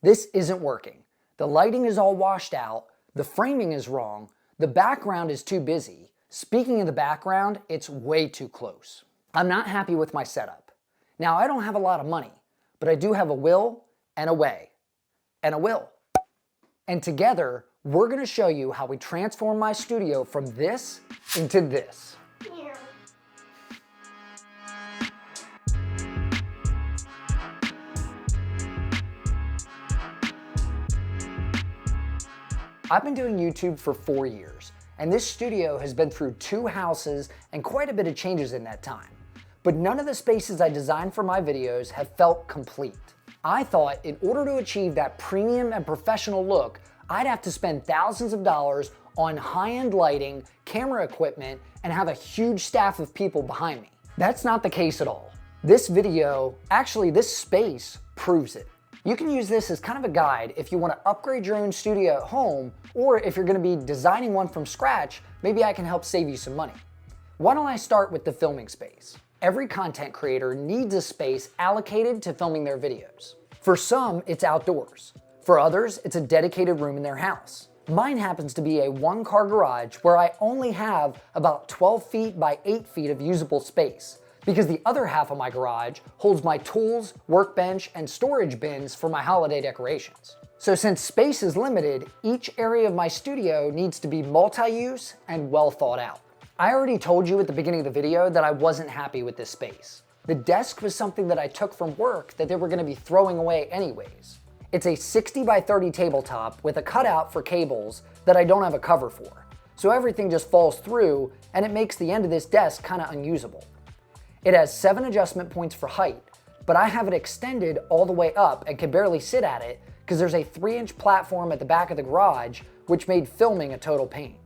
This isn't working. The lighting is all washed out, the framing is wrong, the background is too busy. Speaking of the background, it's way too close. I'm not happy with my setup. Now, I don't have a lot of money, but I do have a will and a way and a will. And together, we're gonna show you how we transform my studio from this into this. I've been doing YouTube for 4 years, and this studio has been through 2 houses and quite a bit of changes in that time. But none of the spaces I designed for my videos have felt complete. I thought in order to achieve that premium and professional look, I'd have to spend thousands of dollars on high-end lighting, camera equipment, and have a huge staff of people behind me. That's not the case at all. This video, actually this space, proves it. You can use this as kind of a guide if you want to upgrade your own studio at home, or if you're going to be designing one from scratch, maybe I can help save you some money. Why don't I start with the filming space? Every content creator needs a space allocated to filming their videos. For some, it's outdoors. For others, it's a dedicated room in their house. Mine happens to be a 1-car garage where I only have about 12 feet by 8 feet of usable space, because the other half of my garage holds my tools, workbench, and storage bins for my holiday decorations. So since space is limited, each area of my studio needs to be multi-use and well thought out. I already told you at the beginning of the video that I wasn't happy with this space. The desk was something that I took from work that they were going to be throwing away anyways. It's a 60 by 30 tabletop with a cutout for cables that I don't have a cover for. So everything just falls through and it makes the end of this desk kind of unusable. It has 7 adjustment points for height, but I have it extended all the way up and can barely sit at it because there's a 3-inch platform at the back of the garage, which made filming a total pain.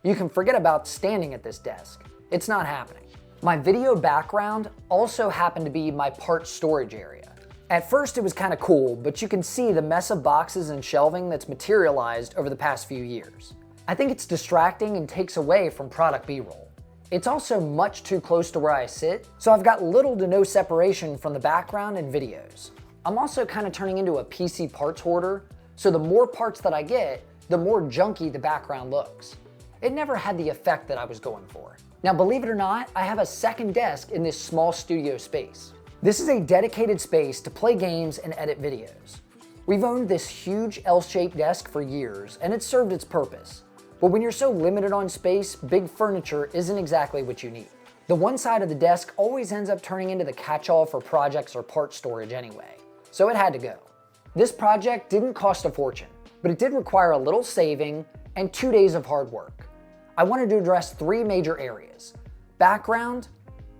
You can forget about standing at this desk. It's not happening. My video background also happened to be my part storage area. At first it was kind of cool, but you can see the mess of boxes and shelving that's materialized over the past few years. I think it's distracting and takes away from product B-roll. It's also much too close to where I sit, so I've got little to no separation from the background and videos. I'm also kind of turning into a PC parts hoarder, so the more parts that I get, the more junky the background looks. It never had the effect that I was going for. Now, believe it or not, I have a second desk in this small studio space. This is a dedicated space to play games and edit videos. We've owned this huge L-shaped desk for years, and it's served its purpose. But when you're so limited on space, big furniture isn't exactly what you need. The one side of the desk always ends up turning into the catch-all for projects or part storage anyway, so it had to go. This project didn't cost a fortune, but it did require a little saving and 2 days of hard work. I wanted to address 3 major areas: background,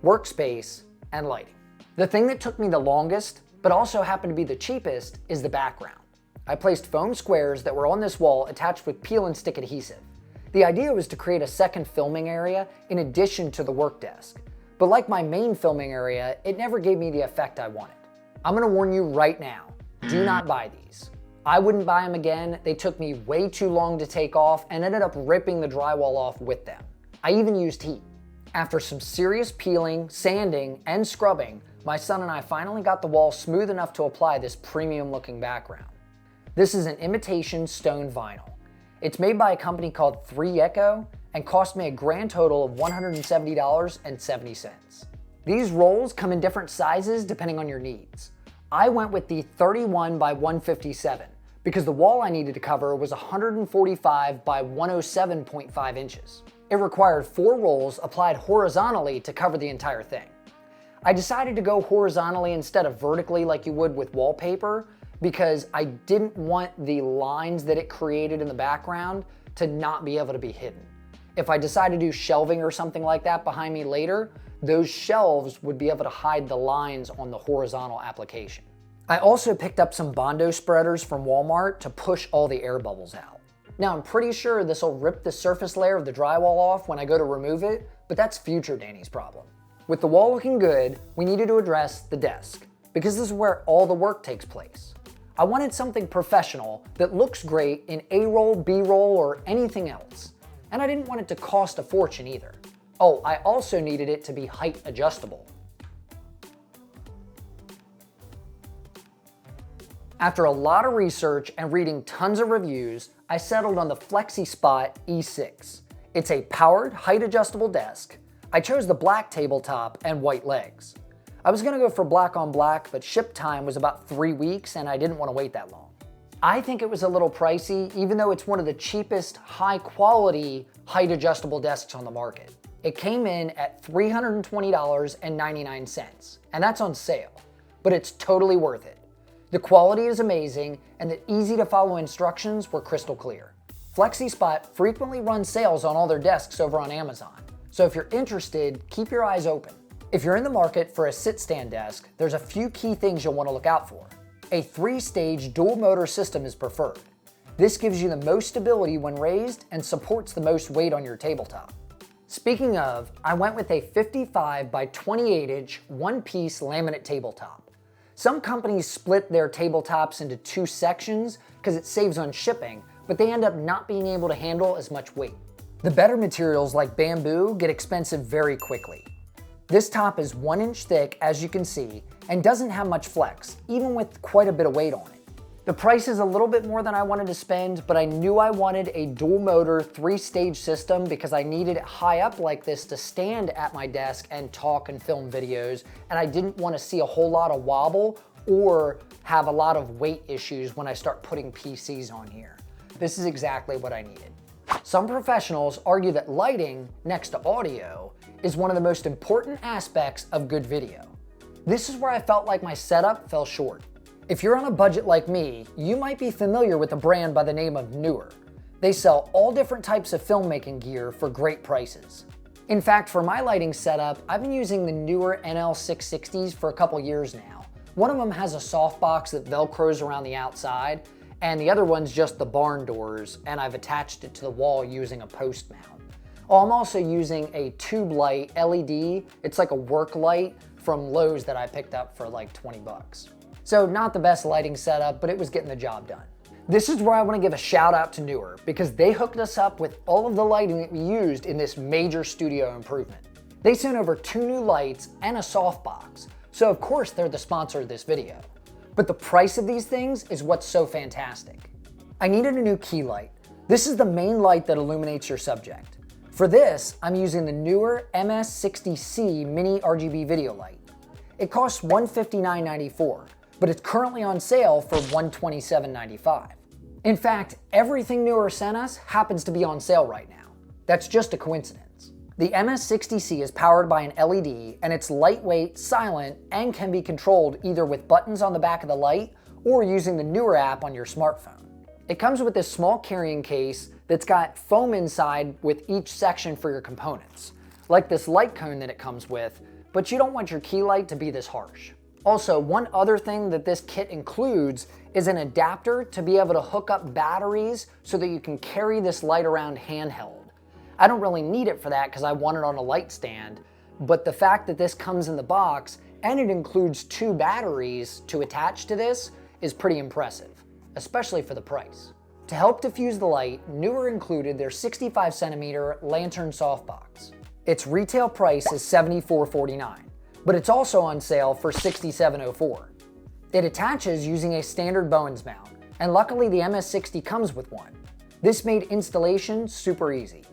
workspace, and lighting. The thing that took me the longest, but also happened to be the cheapest, is the background. I placed foam squares that were on this wall attached with peel and stick adhesive. The idea was to create a second filming area in addition to the work desk. But like my main filming area, it never gave me the effect I wanted. I'm gonna warn you right now, do not buy these. I wouldn't buy them again. They took me way too long to take off and ended up ripping the drywall off with them. I even used heat. After some serious peeling, sanding, and scrubbing, my son and I finally got the wall smooth enough to apply this premium looking background. This is an imitation stone vinyl. It's made by a company called 3 Echo and cost me a grand total of $170.70. These rolls come in different sizes depending on your needs. I went with the 31 by 157 because the wall I needed to cover was 145 by 107.5 inches. It required 4 rolls applied horizontally to cover the entire thing. I decided to go horizontally instead of vertically like you would with wallpaper because I didn't want the lines that it created in the background to not be able to be hidden. If I decide to do shelving or something like that behind me later, those shelves would be able to hide the lines on the horizontal application. I also picked up some Bondo spreaders from Walmart to push all the air bubbles out. Now I'm pretty sure this will rip the surface layer of the drywall off when I go to remove it, but that's future Danny's problem. With the wall looking good, we needed to address the desk because this is where all the work takes place. I wanted something professional that looks great in A-roll, B-roll, or anything else. And I didn't want it to cost a fortune either. Oh, I also needed it to be height adjustable. After a lot of research and reading tons of reviews, I settled on the Flexispot E6. It's a powered, height-adjustable desk. I chose the black tabletop and white legs. I was gonna go for black on black, but ship time was about 3 weeks and I didn't wanna wait that long. I think it was a little pricey, even though it's one of the cheapest, high-quality, height-adjustable desks on the market. It came in at $320.99, and that's on sale, but it's totally worth it. The quality is amazing, and the easy-to-follow instructions were crystal clear. Flexispot frequently runs sales on all their desks over on Amazon, so if you're interested, keep your eyes open. If you're in the market for a sit-stand desk, there's a few key things you'll want to look out for. A 3-stage dual-motor system is preferred. This gives you the most stability when raised and supports the most weight on your tabletop. Speaking of, I went with a 55 by 28-inch one-piece laminate tabletop. Some companies split their tabletops into 2 sections because it saves on shipping, but they end up not being able to handle as much weight. The better materials like bamboo get expensive very quickly. This top is 1 inch thick, as you can see, and doesn't have much flex, even with quite a bit of weight on it. The price is a little bit more than I wanted to spend, but I knew I wanted a dual motor 3-stage system because I needed it high up like this to stand at my desk and talk and film videos, and I didn't want to see a whole lot of wobble or have a lot of weight issues when I start putting PCs on here. This is exactly what I needed. Some professionals argue that lighting, next to audio, is one of the most important aspects of good video. This is where I felt like my setup fell short. If you're on a budget like me, you might be familiar with a brand by the name of Neewer. They sell all different types of filmmaking gear for great prices. In fact, for my lighting setup, I've been using the Neewer NL660s for a couple years now. One of them has a softbox that velcros around the outside, and the other one's just the barn doors, and I've attached it to the wall using a post mount. Oh, I'm also using a tube light LED. It's like a work light from Lowe's that I picked up for like 20 bucks. So not the best lighting setup, but it was getting the job done. This is where I want to give a shout out to Neewer because they hooked us up with all of the lighting that we used in this major studio improvement. They sent over 2 new lights and a softbox, so of course they're the sponsor of this video. But the price of these things is what's so fantastic. I needed a new key light. This is the main light that illuminates your subject. For this, I'm using the Neewer MS60C mini RGB video light. It costs $159.94. But it's currently on sale for $127.95. In fact, everything Neewer sent us happens to be on sale right now. That's just a coincidence. The MS60C is powered by an LED and it's lightweight, silent, and can be controlled either with buttons on the back of the light or using the Neewer app on your smartphone. It comes with this small carrying case that's got foam inside with each section for your components, like this light cone that it comes with, but you don't want your key light to be this harsh. Also, one other thing that this kit includes is an adapter to be able to hook up batteries so that you can carry this light around handheld. I don't really need it for that because I want it on a light stand, but the fact that this comes in the box and it includes 2 batteries to attach to this is pretty impressive, especially for the price. To help diffuse the light, Neewer included their 65cm lantern softbox. Its retail price is $74.49. But it's also on sale for $67.04. It attaches using a standard Bowens mount, and luckily the MS60 comes with one. This made installation super easy.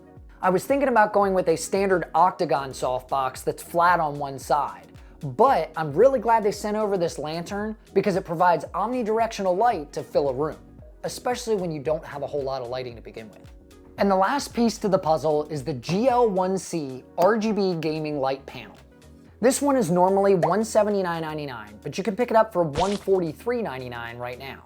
I was thinking about going with a standard octagon softbox that's flat on one side, but I'm really glad they sent over this lantern because it provides omnidirectional light to fill a room, especially when you don't have a whole lot of lighting to begin with. And the last piece to the puzzle is the GL1C RGB gaming light panel. This one is normally $179.99, but you can pick it up for $143.99 right now.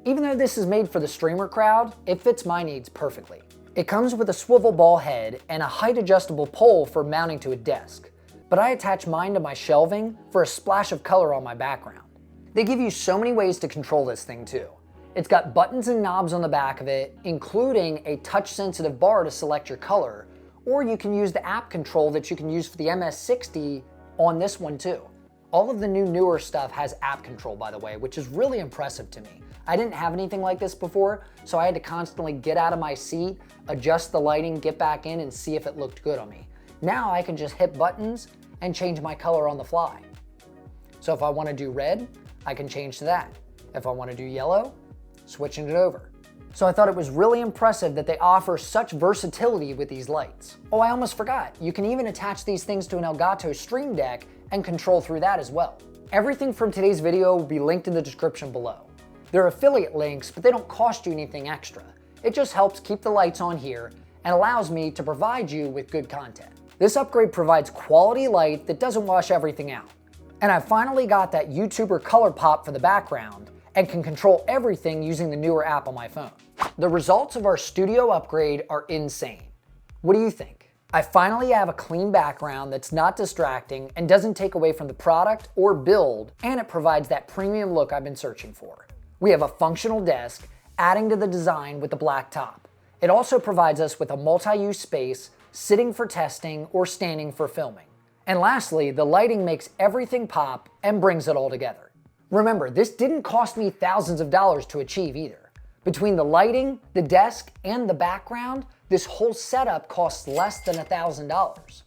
Even though this is made for the streamer crowd, it fits my needs perfectly. It comes with a swivel ball head and a height adjustable pole for mounting to a desk, but I attach mine to my shelving for a splash of color on my background. They give you so many ways to control this thing too. It's got buttons and knobs on the back of it, including a touch-sensitive bar to select your color, or you can use the app control that you can use for the MS60 on this one too. All of the new Neewer stuff has app control, by the way, which is really impressive to me. I didn't have anything like this before, so I had to constantly get out of my seat, adjust the lighting, get back in, and see if it looked good on me. Now I can just hit buttons and change my color on the fly. So if I want to do red, I can change to that. If I want to do yellow, switching it over. So I thought it was really impressive that they offer such versatility with these lights. Oh, I almost forgot. You can even attach these things to an Elgato Stream Deck and control through that as well. Everything from today's video will be linked in the description below. They're affiliate links, but they don't cost you anything extra. It just helps keep the lights on here and allows me to provide you with good content. This upgrade provides quality light that doesn't wash everything out. And I finally got that YouTuber color pop for the background and can control everything using the Neewer app on my phone. The results of our studio upgrade are insane. What do you think? I finally have a clean background that's not distracting and doesn't take away from the product or build, and it provides that premium look I've been searching for. We have a functional desk, adding to the design with the black top. It also provides us with a multi-use space, sitting for testing or standing for filming. And lastly, the lighting makes everything pop and brings it all together. Remember, this didn't cost me thousands of dollars to achieve either. Between the lighting, the desk, and the background, this whole setup costs less than $1,000.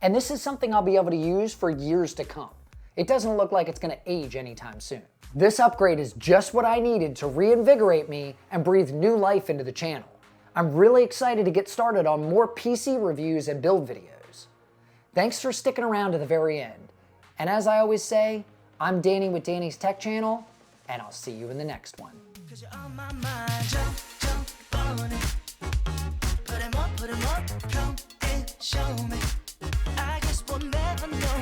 And this is something I'll be able to use for years to come. It doesn't look like it's gonna age anytime soon. This upgrade is just what I needed to reinvigorate me and breathe new life into the channel. I'm really excited to get started on more PC reviews and build videos. Thanks for sticking around to the very end. And as I always say, I'm Danny with Danny's Tech Channel, and I'll see you in the next one. 'Cause you're on my mind, jump on it. Put 'em up, come and show me.